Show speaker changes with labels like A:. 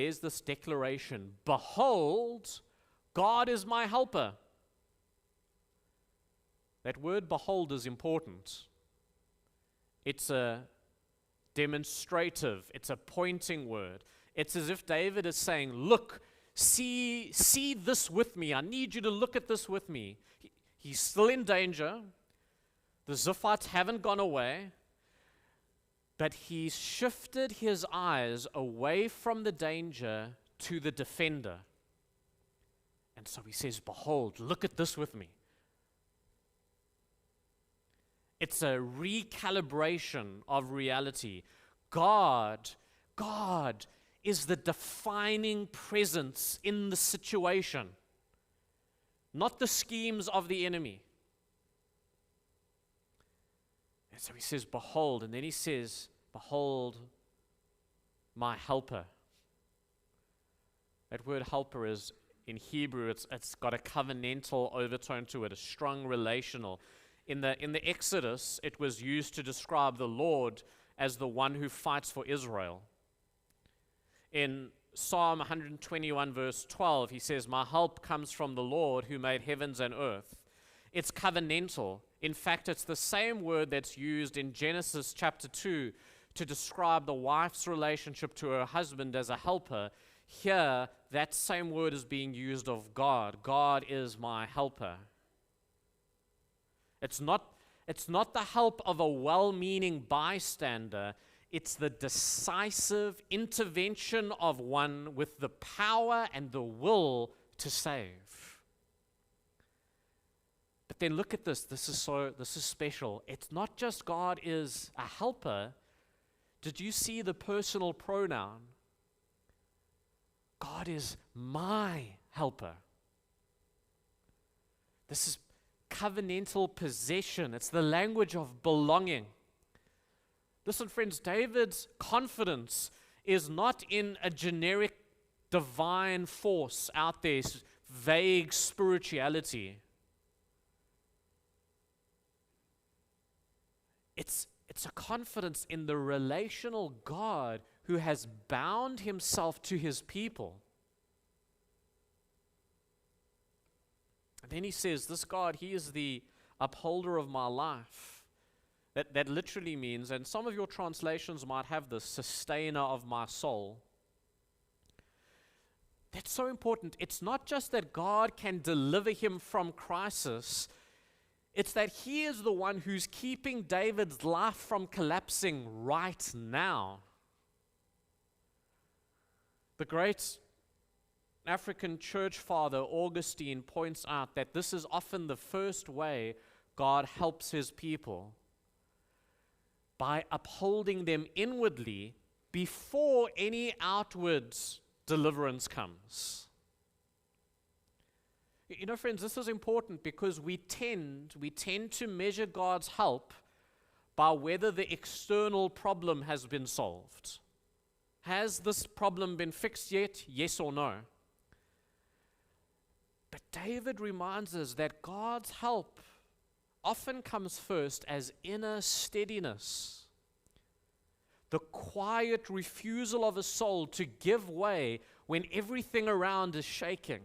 A: there's this declaration, behold, God is my helper. That word behold is important. It's a demonstrative, it's a pointing word. It's as if David is saying, look, see this with me. I need you to look at this with me. He's still in danger. The Ziphites haven't gone away. But he's shifted his eyes away from the danger to the defender. And so he says, behold, look at this with me. It's a recalibration of reality. God is the defining presence in the situation, not the schemes of the enemy. And so he says, behold, and then he says, behold, my helper. That word helper is, in Hebrew, it's got a covenantal overtone to it, a strong relational. In the Exodus, it was used to describe the Lord as the one who fights for Israel. In Psalm 121, verse 12, he says, my help comes from the Lord who made heavens and earth. It's covenantal. In fact, it's the same word that's used in Genesis chapter 2 to describe the wife's relationship to her husband as a helper. Here, that same word is being used of God. God is my helper. It's not the help of a well-meaning bystander. It's the decisive intervention of one with the power and the will to save. But then look at this. This is special. It's not just God is a helper. Did you see the personal pronoun? God is my helper. This is covenantal possession. It's the language of belonging. Listen, friends, David's confidence is not in a generic divine force out there, vague spirituality. It's a confidence in the relational God who has bound himself to his people. And then he says, this God, he is the upholder of my life. That literally means, and some of your translations might have this, sustainer of my soul. That's so important. It's not just that God can deliver him from crisis. It's that he is the one who's keeping David's life from collapsing right now. The great African church father Augustine points out that this is often the first way God helps his people, by upholding them inwardly before any outward deliverance comes. You know, friends, this is important because we tend to measure God's help by whether the external problem has been solved. Has this problem been fixed yet? Yes or no? But David reminds us that God's help often comes first as inner steadiness, the quiet refusal of a soul to give way when everything around is shaking.